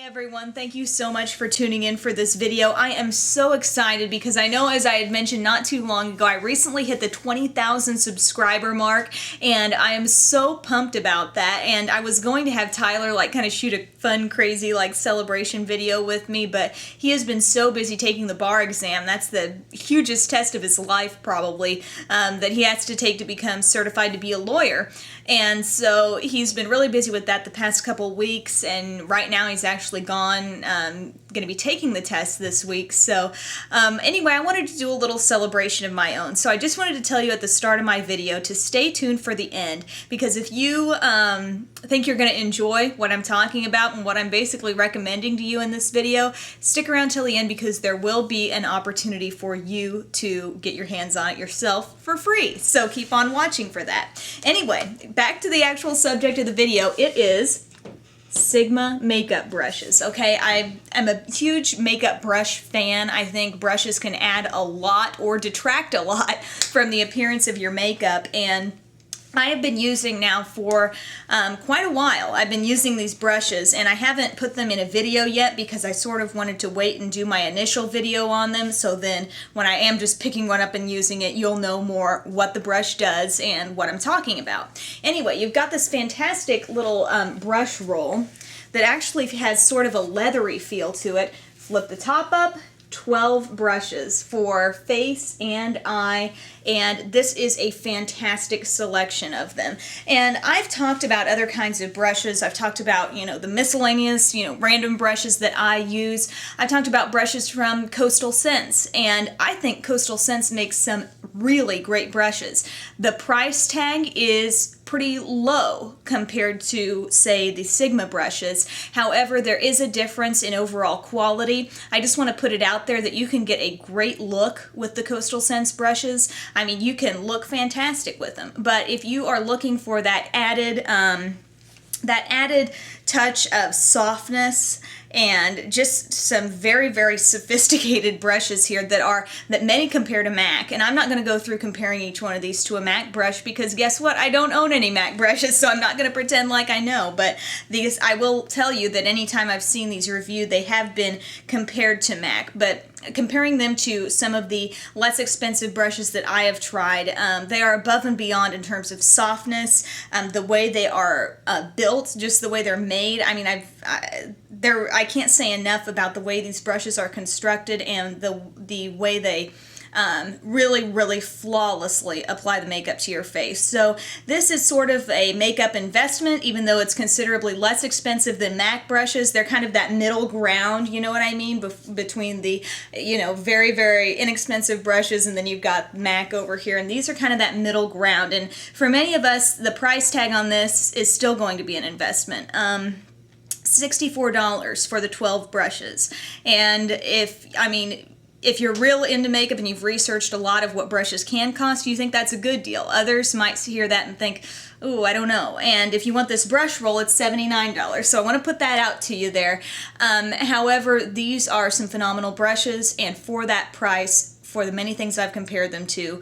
Everyone, thank you so much for tuning in for this video. I am so excited because I know, as I had mentioned not too long ago, I recently hit the 20,000 subscriber mark, and I am so pumped about that. And I was going to have Tyler kind of shoot a fun, crazy celebration video with me, but he has been so busy taking the bar exam. That's the hugest test of his life probably, that he has to take to become certified to be a lawyer. And so he's been really busy with that the past couple weeks, and right now he's actually gone, going to be taking the test this week. So anyway, I wanted to do a little celebration of my own. So I just wanted to tell you at the start of my video to stay tuned for the end, because if you think you're going to enjoy what I'm talking about and what I'm basically recommending to you in this video, stick around till the end, because there will be an opportunity for you to get your hands on it yourself for free. So keep on watching for that. Anyway, back to the actual subject of the video. It is Sigma makeup brushes. Okay, I am a huge makeup brush fan. I think brushes can add a lot or detract a lot from the appearance of your makeup, and I have been using now for quite a while. I've been using these brushes, and I haven't put them in a video yet because I sort of wanted to wait and do my initial video on them, so then when I am just picking one up and using it, you'll know more what the brush does and what I'm talking about. Anyway, you've got this fantastic little brush roll that actually has sort of a leathery feel to it. Flip the top up, 12 brushes for face and eye, and this is a fantastic selection of them. And I've talked about other kinds of brushes. I've talked about, the miscellaneous, random brushes that I use. I've talked about brushes from Coastal Scents, and I think Coastal Scents makes some really great brushes. The price tag is pretty low compared to, say, the Sigma brushes. However, there is a difference in overall quality. I just want to put it out there that you can get a great look with the Coastal Scents brushes. I mean, you can look fantastic with them, but if you are looking for that added touch of softness and just some very, very sophisticated brushes here that many compare to MAC. And I'm not going to go through comparing each one of these to a MAC brush, because guess what? I don't own any MAC brushes, so I'm not going to pretend like I know. But these, I will tell you that anytime I've seen these reviewed, they have been compared to MAC. But comparing them to some of the less expensive brushes that I have tried, they are above and beyond in terms of softness, the way they are built, just the way they're made. I mean, I can't say enough about the way these brushes are constructed and the way they really, really flawlessly apply the makeup to your face. So this is sort of a makeup investment, even though it's considerably less expensive than MAC brushes. They're kind of that middle ground, you know what I mean, between the, very, very inexpensive brushes, and then you've got MAC over here, and these are kind of that middle ground. And for many of us, the price tag on this is still going to be an investment. $64 for the 12 brushes. And if you're real into makeup and you've researched a lot of what brushes can cost, you think that's a good deal. Others might hear that and think, ooh, I don't know. And if you want this brush roll, it's $79. So I want to put that out to you there. However, these are some phenomenal brushes, and for that price, for the many things I've compared them to,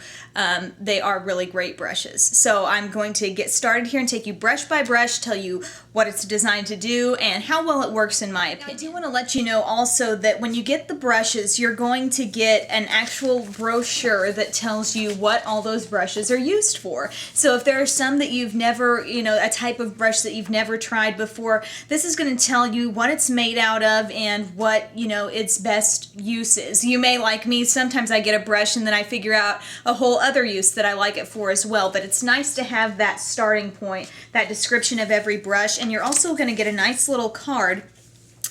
they are really great brushes. So I'm going to get started here and take you brush by brush, tell you what it's designed to do and how well it works in my opinion. I do want to let you know also that when you get the brushes, you're going to get an actual brochure that tells you what all those brushes are used for. So if there are some that you've never, a type of brush that you've never tried before, this is going to tell you what it's made out of and what, its best use is. You may, like me, sometimes I get a brush and then I figure out a whole other use that I like it for as well. But it's nice to have that starting point, that description of every brush, and you're also going to get a nice little card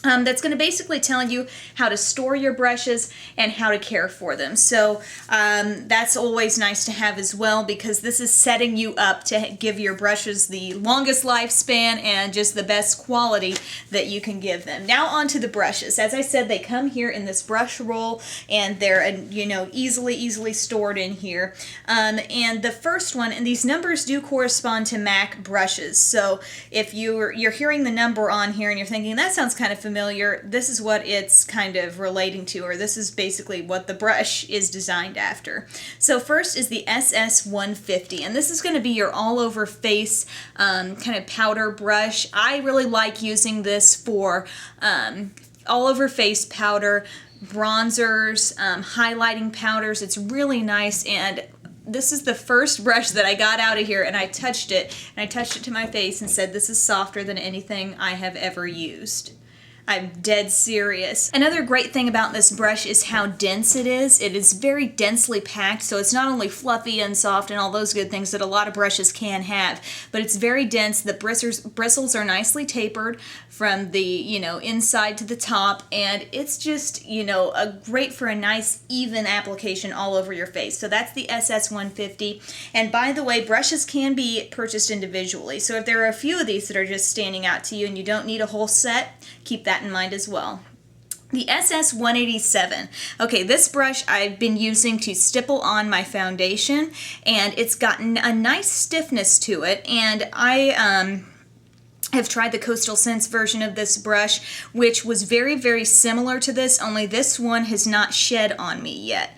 that's going to basically tell you how to store your brushes and how to care for them. So that's always nice to have as well, because this is setting you up to give your brushes the longest lifespan and just the best quality that you can give them. Now on to the brushes. As I said, they come here in this brush roll, and they're easily stored in here. And the first one, and these numbers do correspond to MAC brushes. So if you're hearing the number on here and you're thinking, that sounds kind of familiar, familiar, this is what it's kind of relating to, or this is basically what the brush is designed after. So first is the SS150, and this is going to be your all-over face kind of powder brush. I really like using this for all-over face powder, bronzers, highlighting powders. It's really nice, and this is the first brush that I got out of here, and I touched it to my face and said, this is softer than anything I have ever used. I'm dead serious. Another great thing about this brush is how dense it is. It is very densely packed, so it's not only fluffy and soft and all those good things that a lot of brushes can have, but it's very dense. The bristles are nicely tapered from the, you know, inside to the top, and it's just, you know, great for a nice even application all over your face. So that's the SS150. And by the way, brushes can be purchased individually. So if there are a few of these that are just standing out to you and you don't need a whole set, keep that in mind as well. The SS187. Okay, this brush I've been using to stipple on my foundation, and it's gotten a nice stiffness to it, and I have tried the Coastal Scents version of this brush, which was very, very similar to this, only this one has not shed on me yet.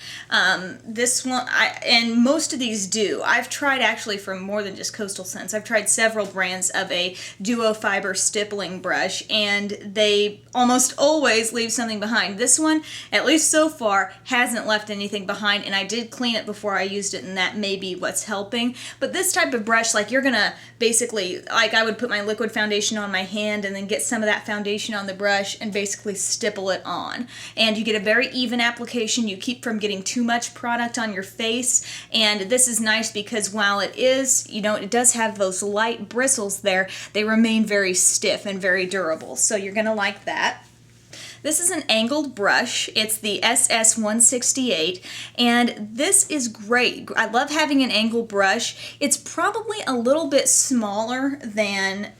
This one, and most of these do. I've tried actually for more than just Coastal Scents. I've tried several brands of a duo fiber stippling brush, and they almost always leave something behind. This one, at least so far, hasn't left anything behind, and I did clean it before I used it, and that may be what's helping. But this type of brush, like, you're gonna basically, like, I would put my liquid foundation on my hand and then get some of that foundation on the brush and basically stipple it on. And you get a very even application. You keep from getting too much product on your face. And this is nice because while it is, you know, it does have those light bristles there, they remain very stiff and very durable. So you're going to like that. This is an angled brush. It's the SS168, and this is great. I love having an angled brush. It's probably a little bit smaller than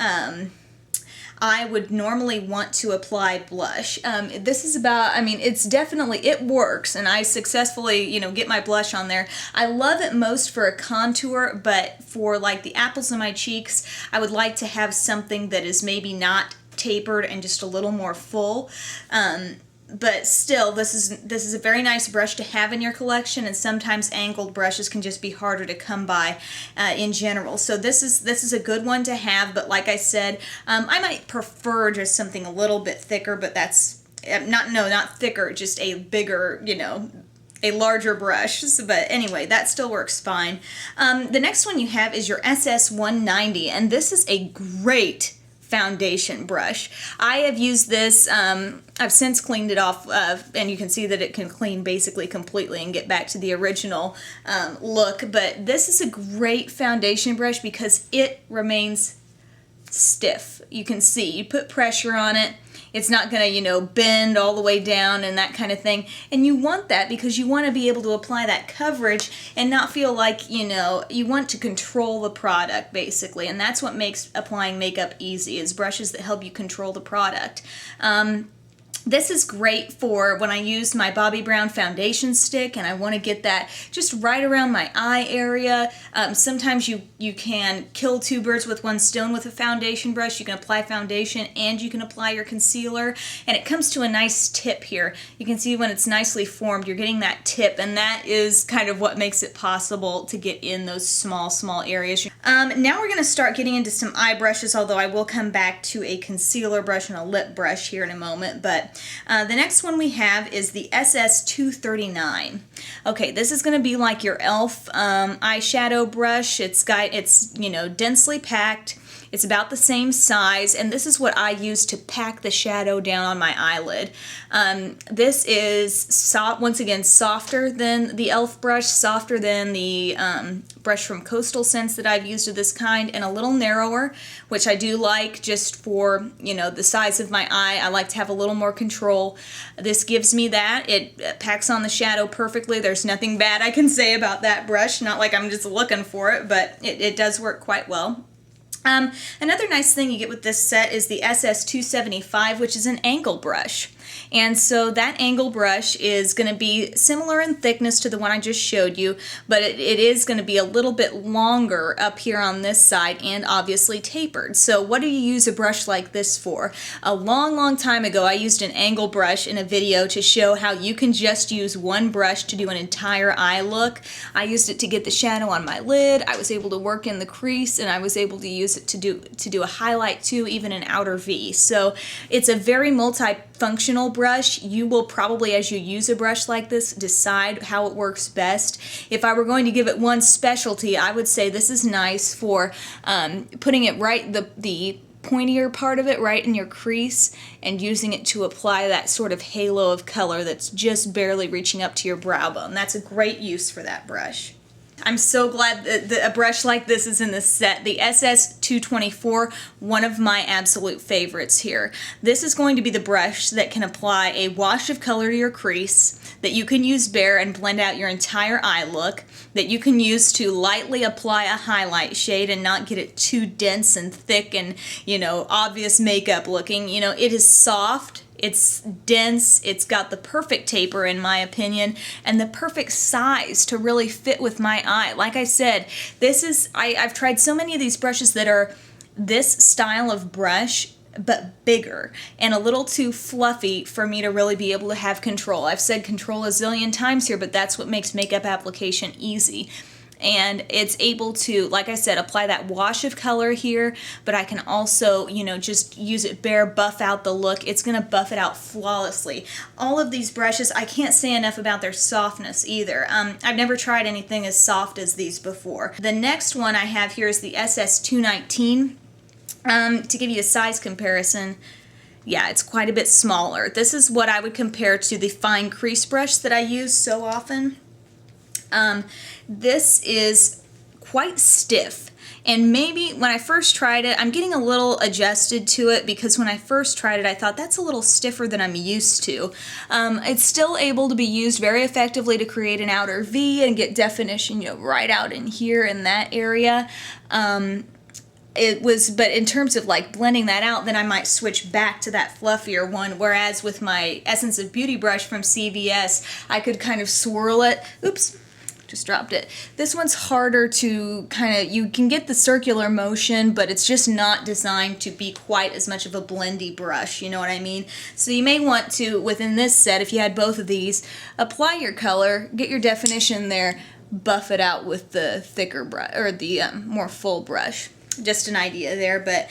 I would normally want to apply blush. This is about, I mean, it's definitely, it works, and I successfully, you know, get my blush on there. I love it most for a contour, but for like the apples of my cheeks, I would like to have something that is maybe not tapered and just a little more full. But still, this is a very nice brush to have in your collection, and sometimes angled brushes can just be harder to come by in general. So this is a good one to have, but like I said, I might prefer just something a little bit thicker, but that's not thicker, just a bigger, you know, a larger brush. But anyway, that still works fine. The next one you have is your SS190, and this is a great foundation brush. I have used this, I've since cleaned it off, and you can see that it can clean basically completely and get back to the original look, but this is a great foundation brush because it remains stiff. You can see, you put pressure on it, it's not going to, you know, bend all the way down and that kind of thing. And you want that because you want to be able to apply that coverage and not feel like, you know, you want to control the product basically. And that's what makes applying makeup easy, is brushes that help you control the product. This is great for when I use my Bobbi Brown foundation stick and I want to get that just right around my eye area. Sometimes you can kill two birds with one stone with a foundation brush. You can apply foundation and you can apply your concealer, and it comes to a nice tip here. You can see when it's nicely formed, you're getting that tip, and that is kind of what makes it possible to get in those small areas. Now we're going to start getting into some eye brushes, although I will come back to a concealer brush and a lip brush here in a moment, but the next one we have is the SS239. Okay, this is going to be like your e.l.f. Eyeshadow brush. It's you know, densely packed. It's about the same size, and this is what I use to pack the shadow down on my eyelid. This is, once again, softer than the e.l.f. brush, softer than the brush from Coastal Scents that I've used of this kind, and a little narrower, which I do like just for, you know, the size of my eye. I like to have a little more control. This gives me that. It packs on the shadow perfectly. There's nothing bad I can say about that brush. Not like I'm just looking for it, but it does work quite well. Another nice thing you get with this set is the SS275, which is an angle brush. And so that angle brush is going to be similar in thickness to the one I just showed you, but it is going to be a little bit longer up here on this side and obviously tapered. So what do you use a brush like this for? A long time ago, I used an angle brush in a video to show how you can just use one brush to do an entire eye look. I used it to get the shadow on my lid. I was able to work in the crease, and I was able to use it to do a highlight too, even an outer V. So it's a very multifunctional brush. You will probably, as you use a brush like this, decide how it works best. If I were going to give it one specialty, I would say this is nice for putting it right, the pointier part of it right in your crease, and using it to apply that sort of halo of color that's just barely reaching up to your brow bone. That's a great use for that brush. I'm so glad that a brush like this is in this set. The SS224, one of my absolute favorites here. This is going to be the brush that can apply a wash of color to your crease, that you can use bare and blend out your entire eye look, that you can use to lightly apply a highlight shade and not get it too dense and thick and, you know, obvious makeup looking. You know, it is soft. It's dense, it's got the perfect taper in my opinion, and the perfect size to really fit with my eye. Like I said, this is, I've tried so many of these brushes that are this style of brush, but bigger and a little too fluffy for me to really be able to have control. I've said control a zillion times here, but that's what makes makeup application easy. And it's able to, like I said, apply that wash of color here, but I can also, you know, just use it bare, buff out the look. It's going to buff it out flawlessly. All of these brushes, I can't say enough about their softness either. I've never tried anything as soft as these before. The next one I have here is the SS219. To give you a size comparison, yeah, it's quite a bit smaller. This is what I would compare to the fine crease brush that I use so often. This is quite stiff, and maybe when I first tried it, I'm getting a little adjusted to it, because when I first tried it I thought that's a little stiffer than I'm used to. It's still able to be used very effectively to create an outer V and get definition, you know, right out in here in that area. But in terms of like blending that out, then I might switch back to that fluffier one, whereas with my Essence of Beauty brush from CVS, I could kind of swirl it. Oops. Just dropped it. This one's harder to kind of, you can get the circular motion, but it's just not designed to be quite as much of a blendy brush, you know what I mean? So you may want to, within this set, if you had both of these, apply your color, get your definition there, buff it out with the thicker brush, or the more full brush. Just an idea there, but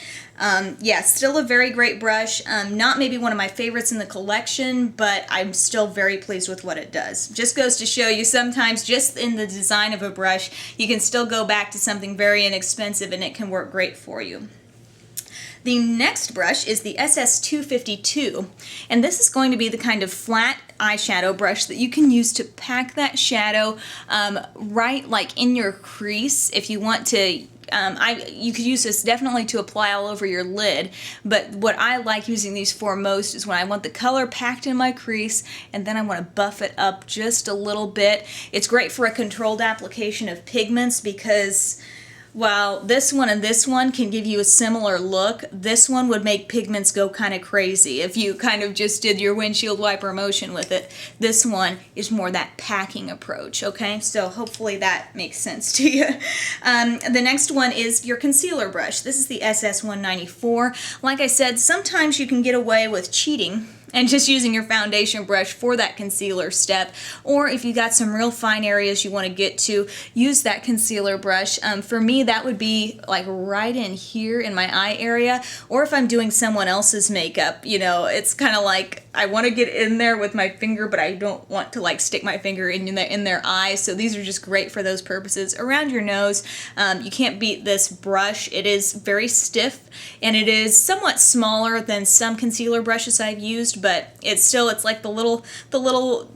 yeah, still a very great brush. Not maybe one of my favorites in the collection, but I'm still very pleased with what it does. Just goes to show you, sometimes just in the design of a brush, you can still go back to something very inexpensive and it can work great for you. The next brush is the SS252, and this is going to be the kind of flat eyeshadow brush that you can use to pack that shadow right like in your crease if you want to. You could use this definitely to apply all over your lid, but what I like using these for most is when I want the color packed in my crease and then I want to buff it up just a little bit. It's great for a controlled application of pigments, because while this one and this one can give you a similar look, this one would make pigments go kind of crazy if you kind of just did your windshield wiper motion with it. This one is more that packing approach, okay? So hopefully that makes sense to you. The next one is your concealer brush. This is the SS194. Like I said, sometimes you can get away with cheating and just using your foundation brush for that concealer step, or if you got some real fine areas you want to get to, use that concealer brush. For me, that would be like right in here in my eye area, or if I'm doing someone else's makeup, you know, it's kind of like I want to get in there with my finger, but I don't want to like stick my finger in their eye, so these are just great for those purposes. Around your nose, you can't beat this brush. It is very stiff, and it is somewhat smaller than some concealer brushes I've used, but it's like the little,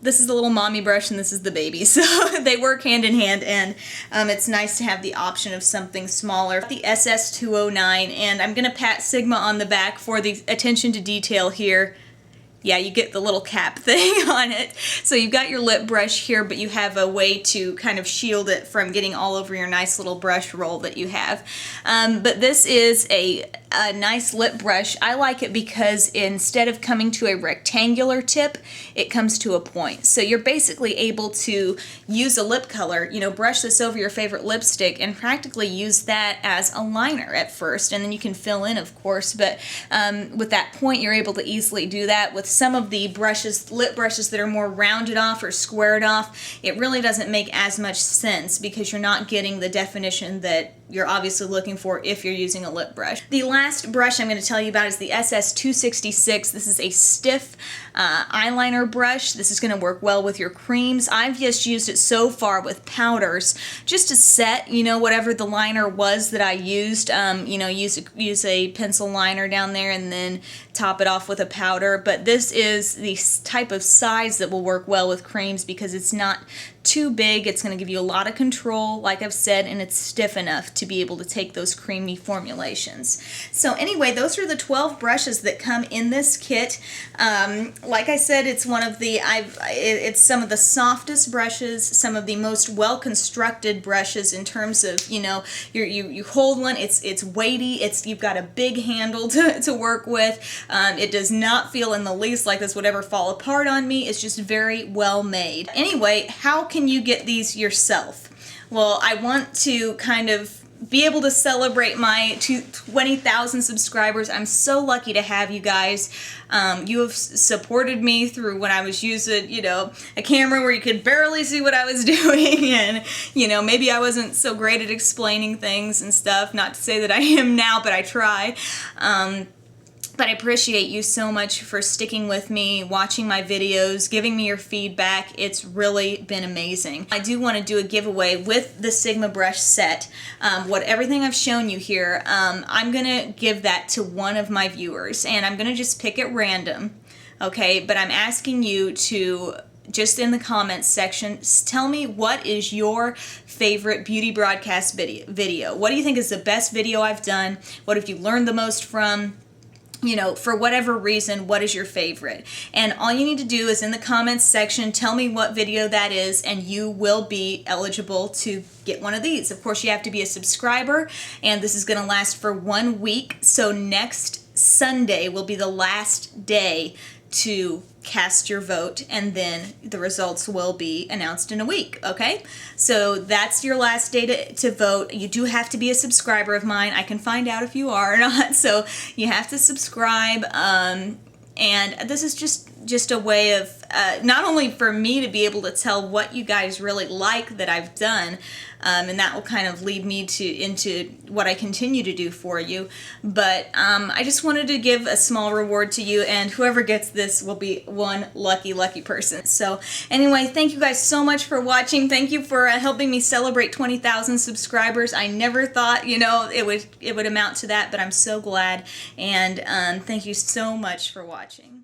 this is the little mommy brush and this is the baby, so they work hand in hand, and it's nice to have the option of something smaller. The SS209, and I'm gonna pat Sigma on the back for the attention to detail here. yeah, you get the little cap thing on it. So you've got your lip brush here, but you have a way to kind of shield it from getting all over your nice little brush roll that you have. But this is a nice lip brush. I like it because instead of coming to a rectangular tip, it comes to a point. So you're basically able to use a lip color, you know, brush this over your favorite lipstick and practically use that as a liner at first, and then you can fill in, of course, but with that point you're able to easily do that. With some of the brushes, lip brushes that are more rounded off or squared off, it really doesn't make as much sense because you're not getting the definition that you're obviously looking for if you're using a lip brush. The last brush I'm going to tell you about is the SS266. This is a stiff eyeliner brush. This is going to work well with your creams. I've just used it so far with powders just to set, you know, whatever the liner was that I used. You know, use a pencil liner down there and then top it off with a powder. But this is the type of size that will work well with creams because it's not too big. It's going to give you a lot of control, like I've said, and it's stiff enough to be able to take those creamy formulations. So anyway, those are the 12 brushes that come in this kit. Like I said, it's one of the it's some of the softest brushes, some of the most well-constructed brushes in terms of, you know, you hold one, it's weighty, you've got a big handle to work with. It does not feel in the least like this would ever fall apart on me. It's just very well made. Anyway, how can you get these yourself? Well, I want to kind of be able to celebrate my 20,000 subscribers. I'm so lucky to have you guys. You have supported me through when I was using, you know, a camera where you could barely see what I was doing, and, you know, maybe I wasn't so great at explaining things and stuff. Not to say that I am now, but I try. But I appreciate you so much for sticking with me, watching my videos, giving me your feedback. It's really been amazing. I do want to do a giveaway with the Sigma brush set. Everything I've shown you here, I'm going to give that to one of my viewers, and I'm going to just pick at random, okay? But I'm asking you to, just in the comments section, tell me what is your favorite beauty broadcast video. What do you think is the best video I've done? What have you learned the most from? You know, for whatever reason, what is your favorite? And all you need to do is in the comments section, tell me what video that is, and you will be eligible to get one of these. Of course, you have to be a subscriber, and this is going to last for 1 week. So next Sunday will be the last day to cast your vote, and then the results will be announced in a week, okay? So that's your last day to vote. You do have to be a subscriber of mine. I can find out if you are or not, so you have to subscribe, and this is just a way of not only for me to be able to tell what you guys really like that I've done, and that will kind of lead me into what I continue to do for you, but I just wanted to give a small reward to you, and whoever gets this will be one lucky person. So anyway, thank you guys so much for watching. Thank you for helping me celebrate 20,000 subscribers. I never thought, you know, it would amount to that, but I'm so glad, and thank you so much for watching.